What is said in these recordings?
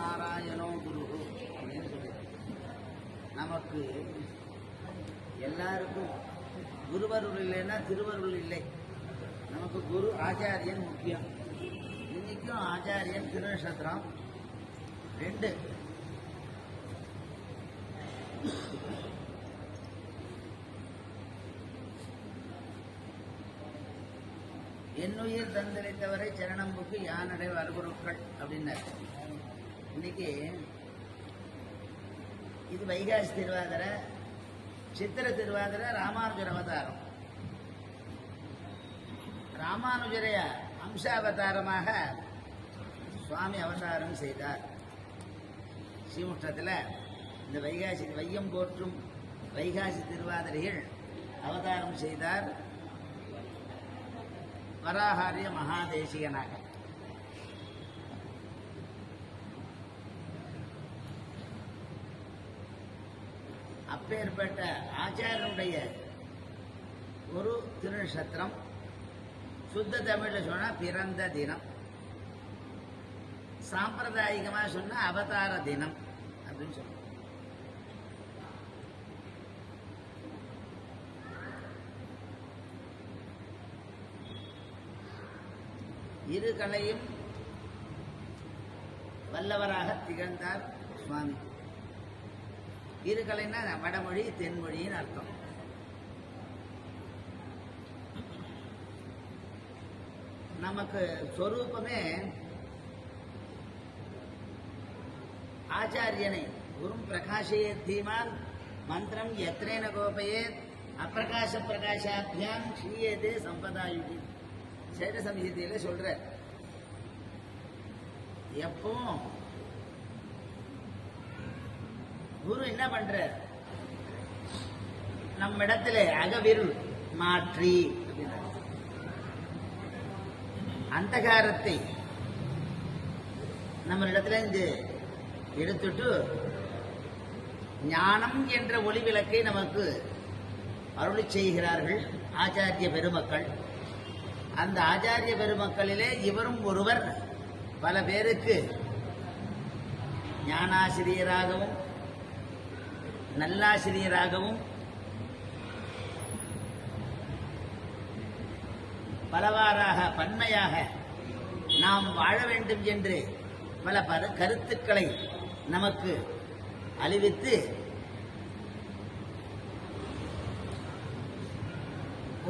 நாராயணோ குரு அப்படின்னு சொல்லி நமக்கு எல்லாருக்கும் குருவருள் இல்லைன்னா திருவருள் இல்லை. நமக்கு குரு ஆச்சாரியன் முக்கியம். இன்னைக்கும் ஆச்சாரியன் திருநட்சத்திரம் 2. என்னுயிர் தந்தளித்தவரை சரணம்புக்கு யானடை வரகுருக்கள் அப்படின்னாரு. இன்னைக்கு இது வைகாசி திருவாதிரை, சித்திர திருவாதிரை, ராமானுஜர் அவதாரம். ராமானுஜரைய அம்சாவதாரமாக சுவாமி அவதாரம் செய்தார். ஸ்ரீமுஷ்டத்தில் இந்த வைகாசி வையம் போற்றும் வைகாசி திருவாதிரையில் அவதாரம் செய்தார் வராகாரிய மகாதேசிகனாக. அப்பேற்பட்ட ஆச்சாரியனுடைய ஒரு திருநட்சத்திரம். சுத்த தமிழ்ல சொன்னா பிறந்த தினம், சாம்பிரதாயிகமா சொன்னா அவதார தினம் அப்படின்னு சொல்லுவோம். இரு கலையும் வல்லவராக திகழ்ந்தார் சுவாமி. இரு கலைன்னா வடமொழி தென்மொழின்னு அர்த்தம். நமக்கு சொரூபமே ஆச்சாரியனை குரும் பிரகாஷயே தீமான் மந்திரம் எத்தனை கோபயேத் அப்பிரகாச பிரகாசாபியாம் ஸ்ரீயதே சம்பதாயுகி சேட சம்ஹிதையில சொல்ற. எப்போ குரு என்ன பண்ற, நம்ம இடத்துல அகவிருள் மாற்றி அந்தகாரத்தை நம்ம இடத்துல இருந்து எடுத்துட்டு ஞானம் என்ற ஒளி விளக்கை நமக்கு அருளி செய்கிறார்கள் ஆச்சாரிய பெருமக்கள். அந்த ஆச்சாரிய பெருமக்களிலே இவரும் ஒருவர். பல பேருக்கு ஞானாசிரியராகவும் நல்லாசிரியராகவும் பலவாறாக பன்மையாக நாம் வாழ வேண்டும் என்று பல கருத்துக்களை நமக்கு அளிவித்து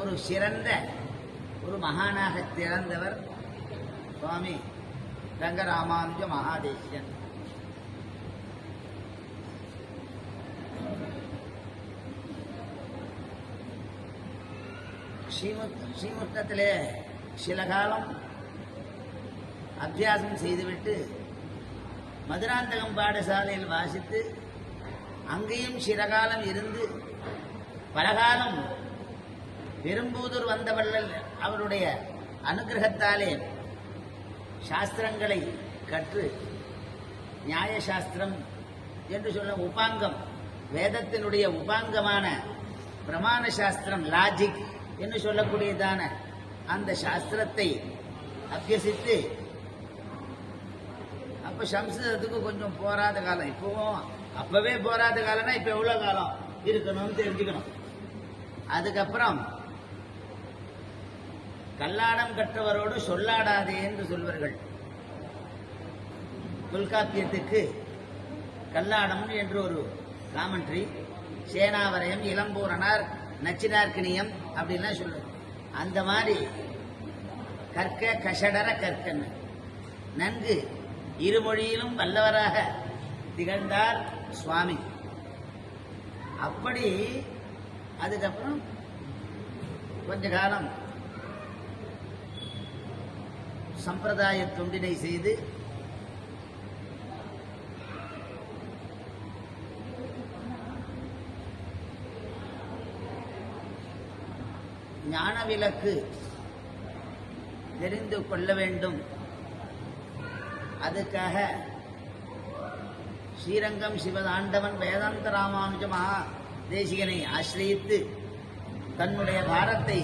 ஒரு சிறந்த ஒரு மகானாக திறந்தவர் சுவாமி ரங்கராமானுஜ மகாதேசிகன். ஸ்ரீமுஷ்டத்திலே சில காலம் அபியாசம் செய்துவிட்டு மதுராந்தகம் பாடசாலையில் வாசித்து அங்கேயும் சில காலம் இருந்து பலகாலம் பெரும்பூதூர் வந்தவர்கள் அவருடைய அனுகிரகத்தாலே சாஸ்திரங்களை கற்று நியாய சாஸ்திரம் என்று சொல்ல உபாங்கம், வேதத்தினுடைய உபாங்கமான பிரமாண சாஸ்திரம், லாஜிக் என்று சொல்லக்கூடியதான அந்த சாஸ்திரத்தை அபியசித்து அப்ப சம்ஸ்கிருதத்துக்கு கொஞ்சம் போராத காலம். இப்பவும் அப்பவே போராத காலம்னா இப்ப எவ்வளவு காலம் இருக்கணும்னு தெரிஞ்சுக்கணும். அதுக்கப்புறம் கல்லாடம் கற்றவரோடு சொல்லாடாதே என்று சொல்வார்கள். தொல்காப்பியத்துக்கு கல்லாடம் என்று ஒரு காமெண்ட்ரி, சேனாவரயம், இளம்பூரணார், நச்சினார்க்கினியம் அப்படின்லாம் சொல்லுவாங்க. அந்த மாதிரி கற்க கஷடர கற்கன்னு நன்கு இருமொழியிலும் வல்லவராக திகழ்ந்தார் சுவாமி. அப்படி அதுக்கப்புறம் கொஞ்ச காலம் சம்பிரதாய தொண்டினை செய்து ஞான விளக்கு தெரிந்து கொள்ள வேண்டும். அதுக்காக ஸ்ரீரங்கம் சிவதாண்டவன் வேதாந்த ராமானுஜ மகா தேசிகனை ஆசிரியித்து தன்னுடைய பாரத்தை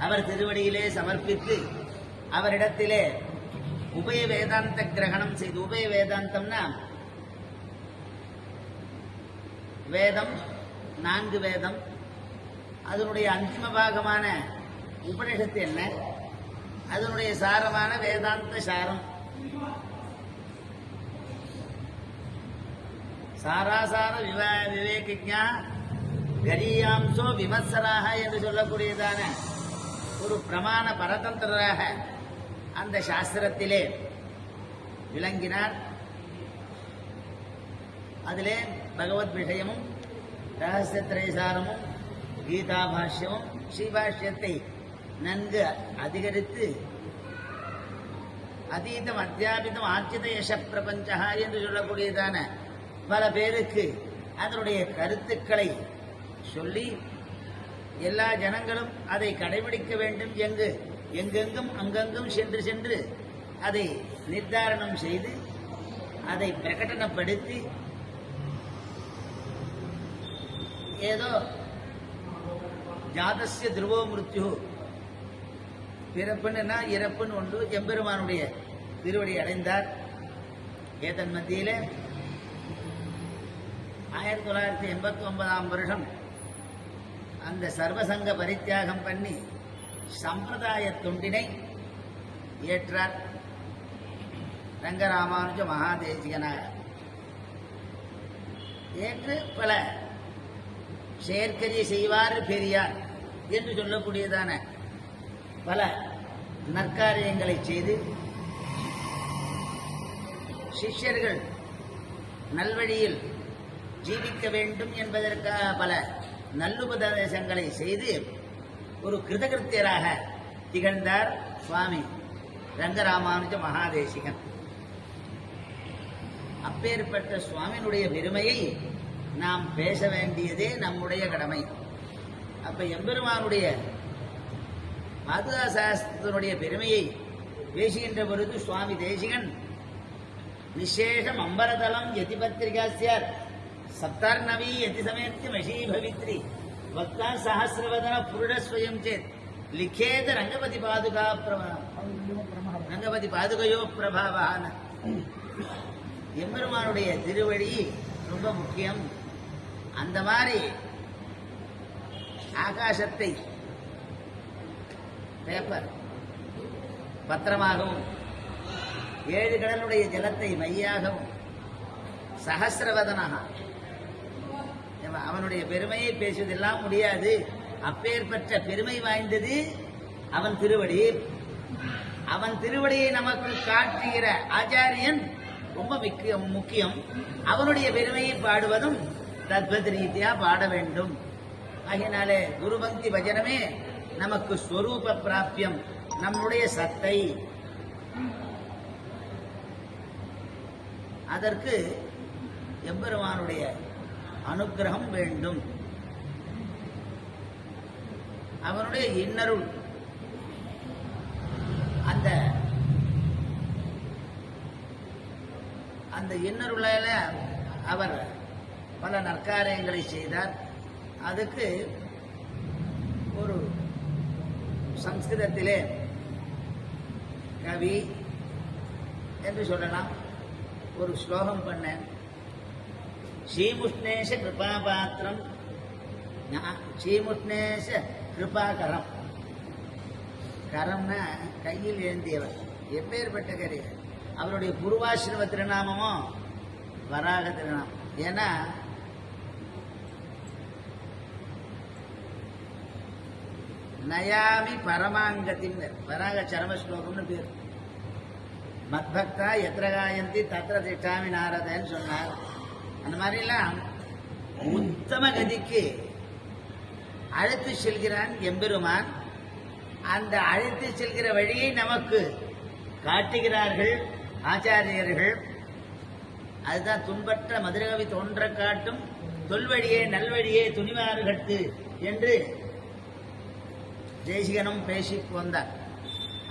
அவர் திருவடியிலே சமர்ப்பித்து அவரிடத்திலே உபய வேதாந்த கிரகணம் செய்து, உபய வேதாந்தம்னா வேதம், 4 வேதம், அதனுடைய அந்திம பாகமான உபனிஷத்து என்ன, அதனுடைய சாரமான வேதாந்த சாரம், சாராசார விவேகிஞா கரீயாம்சோ விமத்சராக என்று சொல்லக்கூடியதான ஒரு பிரமாண பரதந்திரராக அந்த சாஸ்திரத்திலே விளங்கினார். அதிலே பகவத் விஷயமும் ரகசியத்திரைசாரமும் கீதா பாஷ்யமும் ஸ்ரீபாஷ்யத்தை நன்கு அதிகரித்து அதீதம் அத்தியாபிதம் ஆர்ஜித யச பிரபஞ்சா என்று சொல்லக்கூடியதான பல பேருக்கு அதனுடைய கருத்துக்களை சொல்லி எல்லா ஜனங்களும் அதை கடைபிடிக்க வேண்டும் எங்கெங்கும் அங்கங்கும் சென்று சென்று அதை நிர்தாரணம் செய்து அதை பிரகடனப்படுத்தி ஏதோ ஜாதஸ்ய துருவோ மிருத்யு, பிறப்புன்னா இறப்புன்னு ஒன்று, எம்பெருமானுடைய திருவடி அடைந்தார். ஏதன் மத்தியில 1989ஆம் வருஷம் அந்த சர்வசங்க பரித்தியாகம் பண்ணி சம்பிரதாய தொண்டினை ஏற்றார் ரங்கராமானுஜ மகாதேசிகனாக. ஏற்று பல செயற்கரிய செய்வார் பெரியார் என்று சொல்லக்கூடியதான பல நற்காரியங்களை செய்து சிஷ்யர்கள் நல்வழியில் ஜீவிக்க வேண்டும் என்பதற்காக பல நல்லுபதேசங்களை செய்து ஒரு கிருதகிருத்தியராக திகழ்ந்தார் சுவாமி ரங்கராமானுஜ மகாதேசிகன். அப்பேற்பட்ட சுவாமியினுடைய பெருமையை நாம் பேச வேண்டியதே நம்முடைய கடமை. அப்ப எம்பெருமானுடைய பாதுகா சாஸ்திரத்தினுடைய பெருமையை பேசுகின்ற பொழுது சுவாமி தேசிகன் நிசேஷம் அம்பரதலம் யதிபத்திரிகாசியார் சப்தார்ணவி யதி சமேத்தி மஷீ பவித்ரி வக்தா சஹசிரவதன புருடஸ்வயம் சேத் லிக்கேத ரங்கபதி பாதுகா ரங்கபதி பாதுகையோ பிரபாவான. எம்பெருமானுடைய திருவடி ரொம்ப முக்கியம். அந்த மாதிரி ஆகாசத்தை பேப்பர் பத்திரமாகவும் 7 கடலுடைய ஜலத்தை மையாகவும் சஹசிரவதனாக அவனுடைய பெருமையை பேசுவதெல்லாம் முடியாது. அப்பேற்பட்ட பெருமை வாய்ந்தது அவன் திருவடி. அவன் திருவடியை நமக்கு காட்டுகிற ஆச்சாரியன் ரொம்ப முக்கியம். அவனுடைய பெருமையை பாடுவதும் தத்வத் ரீதியா பாட வேண்டும். ஆகினாலே குருபக்தி பஜனமே நமக்கு ஸ்வரூப பிராப்தியம், நம்முடைய சத்தை. அதற்கு எம்பெருமானுடைய அனுக்கிரகம் வேண்டும். அவனுடைய இன்னருள், அந்த இன்னருளால அவர் பல நற்காரியங்களை செய்தார். அதுக்கு ஒரு சம்ஸ்கிருதத்திலே கவி என்று சொல்லலாம் ஒரு ஸ்லோகம் பண்ண, ஸ்ரீமுஷ்ணேஷ கிருபாபாத்திரம் ஸ்ரீமுஷ்ணேஷ கிருபாகரம். கரம்னா கையில் ஏந்தியவர். எப்பேற்பட்ட கரியர்! அவருடைய பூர்வாசிரம திருநாமமும் வராக திருநாமம். ஏன்னா நயாமி பரமாங்கத்தின் வராக சரம ஸ்லோகம்னு பேர். மத்பக்தா எத்திர காயந்தி தத்திர திட்டாமி நாரதன்னு சொன்னார். அந்த மாதிரிலாம் உத்தம கதிக்கு அழைத்து செல்கிறான் எம்பெருமான். அந்த அழைத்து செல்கிற வழியை நமக்கு காட்டுகிறார்கள் ஆச்சாரியர்கள். அதுதான் துன்பற்ற மதுரகவி தோன்ற காட்டும் தொல்வழியே நல்வழியே துணிவாறுகட்டு என்று தேசிகனும் பேசி வந்தார்.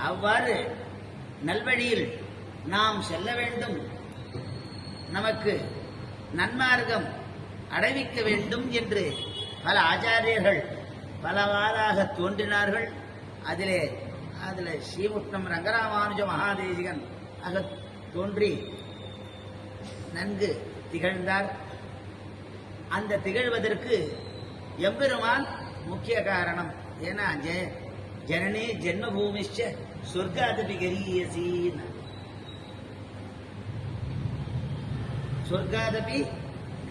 அவ்வாறு நல்வழியில் நாம் செல்ல வேண்டும், நமக்கு நன்மார்க்கம் அடைவிக்க வேண்டும் என்று பல ஆச்சாரியர்கள் பலவாறாக தோன்றினார்கள். அதில் ஸ்ரீமுஷ்ணம் ரங்கராமானுஜ மகாதேசிகன் தோன்றி நன்கு திகழ்ந்தார். அந்த திகழ்வதற்கு எம்பெருமான் முக்கிய காரணம். ஏன்னா ஜனனி ஜென்மபூமிஷ்ச சொர்க்காதபி கரியசீன், சொர்க்காதபி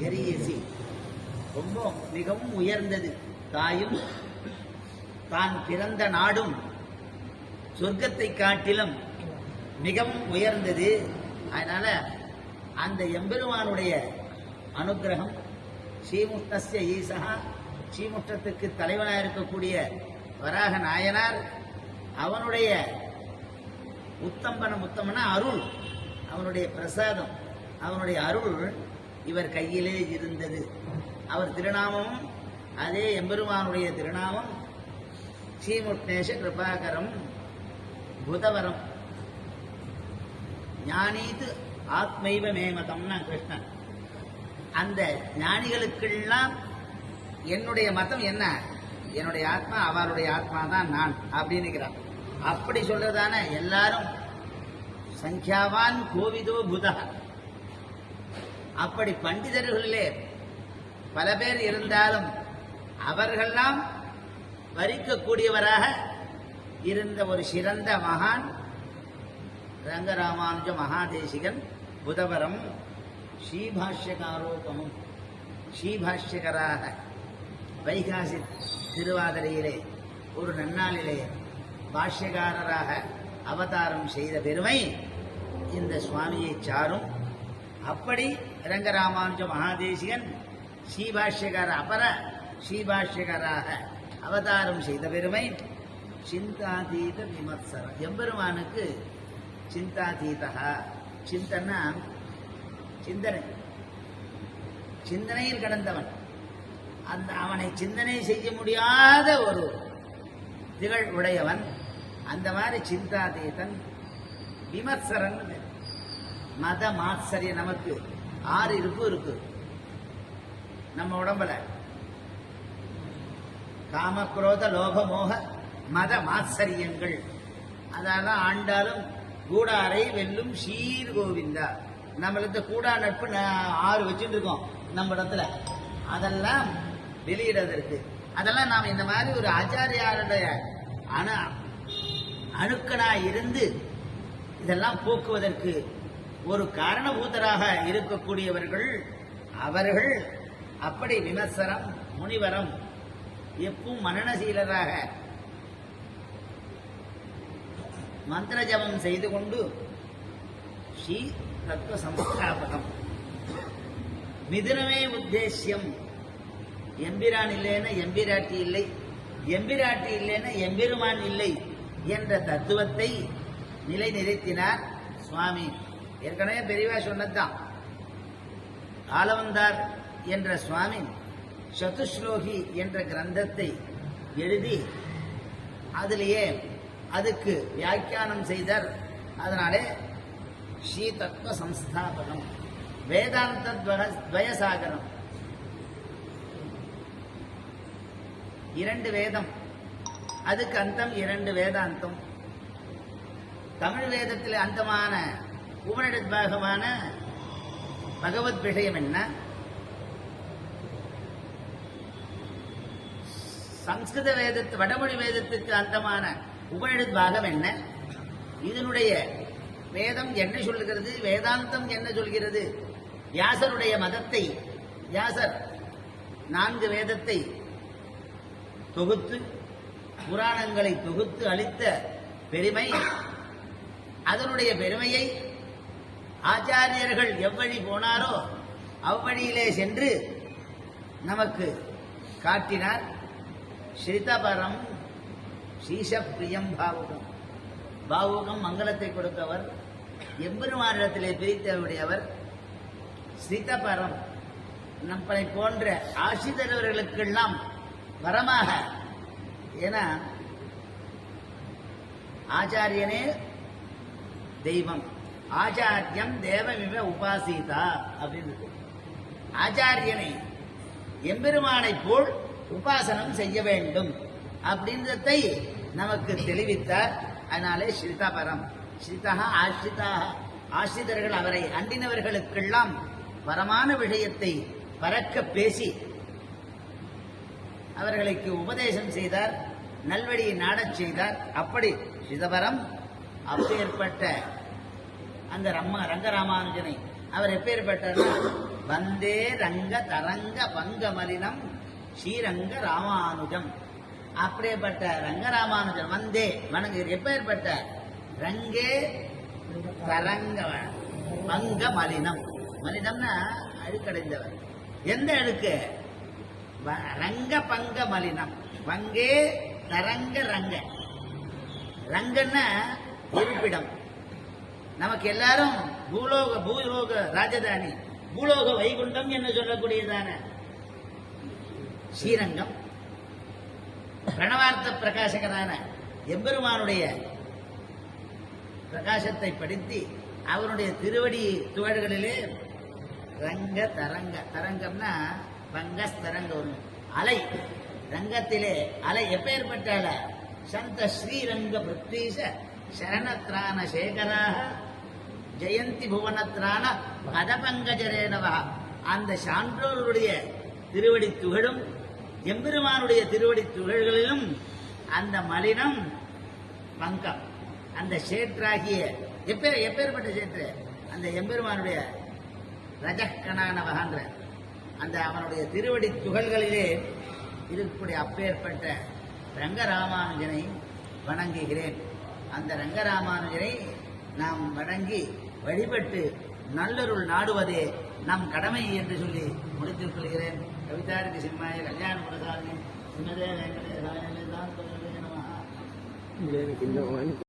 கரியசி, ரொம்ப மிகவும் உயர்ந்தது. தாயும் தான் பிறந்த நாடும் சொர்க்கத்தை காட்டிலும் மிகவும் உயர்ந்தது. அதனால அந்த எம்பெருமானுடைய அனுகிரகம், ஸ்ரீமுஷ்டஸ்ய ஈசா, ஸ்ரீமுஷ்டத்துக்கு தலைவனாக இருக்கக்கூடிய வராக நாயனார், அவனுடைய உத்தமன அருள், அவனுடைய பிரசாதம், அவனுடைய அருள் இவர் கையிலே இருந்தது. அவர் திருநாமமும் அதே எம்பெருமானுடைய திருநாமம் ஸ்ரீமுஷ்ணேஷ கிருபாகரம் புதவரம். ஞானீது ஆத்மைவ மேமதம்னா கிருஷ்ணன். அந்த ஞானிகளுக்கெல்லாம் என்னுடைய மதம் என்ன, என்னுடைய ஆத்மா அவருடைய ஆத்மா தான் நான் அப்படின்னுக்கிறான். அப்படி சொல்றதான எல்லாரும் சங்கியாவான் கோவிதோ புதா, அப்படி பண்டிதர்களிலே பல பேர் இருந்தாலும் அவர்களெல்லாம் வரிக்கக்கூடியவராக இருந்த ஒரு சிறந்த மகான் ரங்கராமானுஜ மகாதேசிகன் புதவரம். ஸ்ரீபாஷ்யகாரோபமும், ஸ்ரீபாஷ்யகராக வைகாசி திருவாதிரையிலே ஒரு நன்னாளிலே பாஷ்யகாரராக அவதாரம் செய்த பெருமை இந்த சுவாமியை சாரும். அப்படி ரங்கராமானுஜ மகாதேசிகன் ஸ்ரீபாஷ்யகார அபர ஸ்ரீபாஷ்யகராக அவதாரம் செய்த பெருமை சிந்தாதீத விமர்சர. எம்பெருமானுக்கு சிந்தாதீதா, சிந்தனா சிந்தனை, சிந்தனையில் கடந்தவன். அந்த அவனை சிந்தனை செய்ய முடியாத ஒரு திகழ் உடையவன். அந்த மாதிரி சிந்தாதீதன் விமர்சரன். மத மாத்சரிய நமக்கு 6 இருப்பு இருக்கு நம்ம உடம்புல. காமக்ரோத லோபமோக மத மாத்சரியங்கள். அதெல்லாம் ஆண்டாலும் கூடாரை வெல்லும் சீர் கோவிந்தா. நம்மளுக்கு கூடா நட்பு 6 வச்சுட்டு இருக்கோம் நம்ம இடத்துல. அதெல்லாம் வெளியிடதற்கு, அதெல்லாம் நாம் இந்த மாதிரி ஒரு ஆச்சாரியாருடைய அணுக்கனா இருந்து இதெல்லாம் போக்குவதற்கு ஒரு காரணபூதராக இருக்கக்கூடியவர்கள் அவர்கள். அப்படி விமர்சனம் முனிவரம் எப்பவும் மனநசீலராக மந்திர ஜபம் செய்து கொண்டு ஸ்ரீ தத்துவ சம்ஸ்தாபகம். மிதுனமே உத்தேசியம். எம்பிரான் இல்லைன்னா எம்பிராட்டி இல்லை, எம்பிராட்டி இல்லைன்னா எம்பெருமான் இல்லை என்ற தத்துவத்தை நிலைநிறுத்தினார் சுவாமி. ஏற்கனவே பெரியவா சொன்னதுதான். ஆலவந்தார் என்ற சுவாமி சதுஸ்லோகி என்ற கிரந்தத்தை எழுதி அதிலேயே அதுக்கு வியாக்கியானம் செய்தார். அதனாலே ஸ்ரீ தத்துவ சம்ஸ்தாபகம், வேதாந்த துவயசாகரம். 2 வேதம், அதுக்கு அந்தம் 2 வேதாந்தம். தமிழ் வேதத்தில் அந்தமான உபநிடத்பாகமான பகவத் விஷயம் என்ன, சம்ஸ்கிருத வேதத்து வடமொழி வேதத்துக்கு அந்தமான உபநிடத் பாகம் என்ன, இதனுடைய வேதம் என்ன சொல்லுகிறது, வேதாந்தம் என்ன சொல்கிறது. வியாசருடைய மதத்தை, வியாசர் 4 வேதத்தை தொகுத்து புராணங்களை தொகுத்து அளித்த பெருமை, அதனுடைய பெருமையை ஆச்சாரியர்கள் எவ்வழி போனாரோ அவ்வழியிலே சென்று நமக்கு காட்டினார். ஸ்ரிதபரம் ஸ்ரீஷப்பிரியம் பாவுகம். பாவுகம் மங்களத்தை கொடுத்தவர், எம்பெருமானிடத்திலே பிரித்தவுடையவர். ஸ்ரிதபரம் நம்மை போன்ற ஆசிரியர்களுக்கெல்லாம் வரமாக. ஏன்னா ஆச்சாரியனே தெய்வம், ஆச்சாரியம் தேவமிவ உபாசிதா அப்படின்னு. ஆச்சாரியனை எம்பெருமானை போல் உபாசனம் செய்ய வேண்டும் அப்படின்றதை நமக்கு தெளிவித்தார். அதனாலே ஸ்ரிதபரம் ஸ்ரிதா ஆஸ்ரிதாக, ஆசிரியர்கள் அவரை அண்டினவர்களுக்கெல்லாம் பரமான விஷயத்தை பறக்க பேசி அவர்களுக்கு உபதேசம் செய்தார், நல்வழியை நாடச் செய்தார். அப்படி சிதம்பரம் அப்பேற்பட்ட அந்த ரங்கராமானுஜனை அவர் எப்பேற்பட்டார்? வந்தே ரங்க தரங்க பங்க மலினம் ஸ்ரீரங்க ராமானுஜம். அப்படியேப்பட்ட ரங்கராமானுஜன் வந்தே வணங்கு. எப்பேற்பட்ட ரங்கே தரங்க பங்க மலினம். மலினம்னா அழுக்கடைந்தவர். எந்த அழுக்கு? ரங்க பங்க மலினம். வங்கே தரங்க ரங்க. ரங்கன்னா இருப்பிடம். நமக்கு எல்லாரும் பூலோக ராஜதானி, பூலோக வைகுண்டம் என்று சொல்லக்கூடியதான ஸ்ரீரங்கம், பிரணவார்த்த பிரகாசகரான எம்பெருமானுடைய பிரகாசத்தை படித்து அவருடைய திருவடி துவடுகளிலே ரங்க தரங்க. தரங்கம்னா பங்கஸ்தரங்க ஒண்ணு அலை. ரங்கத்திலே அலை. எப்பேற்பட்ட அலை? சந்த ஸ்ரீரங்க பிருத்தீச சரணத்ரான சேகராக ஜெயந்தி புவனத்ரான பதபங்கஜரேனவா. அந்த சான்றோருடைய திருவடி துகளும் எம்பெருமானுடைய திருவடி துகள்களிலும் அந்த மலினம் பங்கம், அந்த சேற்றாகிய எப்பேற்பட்ட சேற்று? அந்த எம்பெருமானுடைய ரஜக்கணானவகான்ற அந்த அவனுடைய திருவடி துகள்களிலே இருக்கக்கூடிய அப்பேற்பட்ட ரங்கராமானுஜனை வணங்குகிறேன். அந்த ரங்கராமானுஜனை நாம் வணங்கி வழிபட்டு நல்லருள் நாடுவதே நம் கடமை என்று சொல்லி முடித்துக் கொள்கிறேன். கவிதாரிக்கு சிம்மாய கல்யாண பிரசாதனை சின்னதே வெங்கடேசாய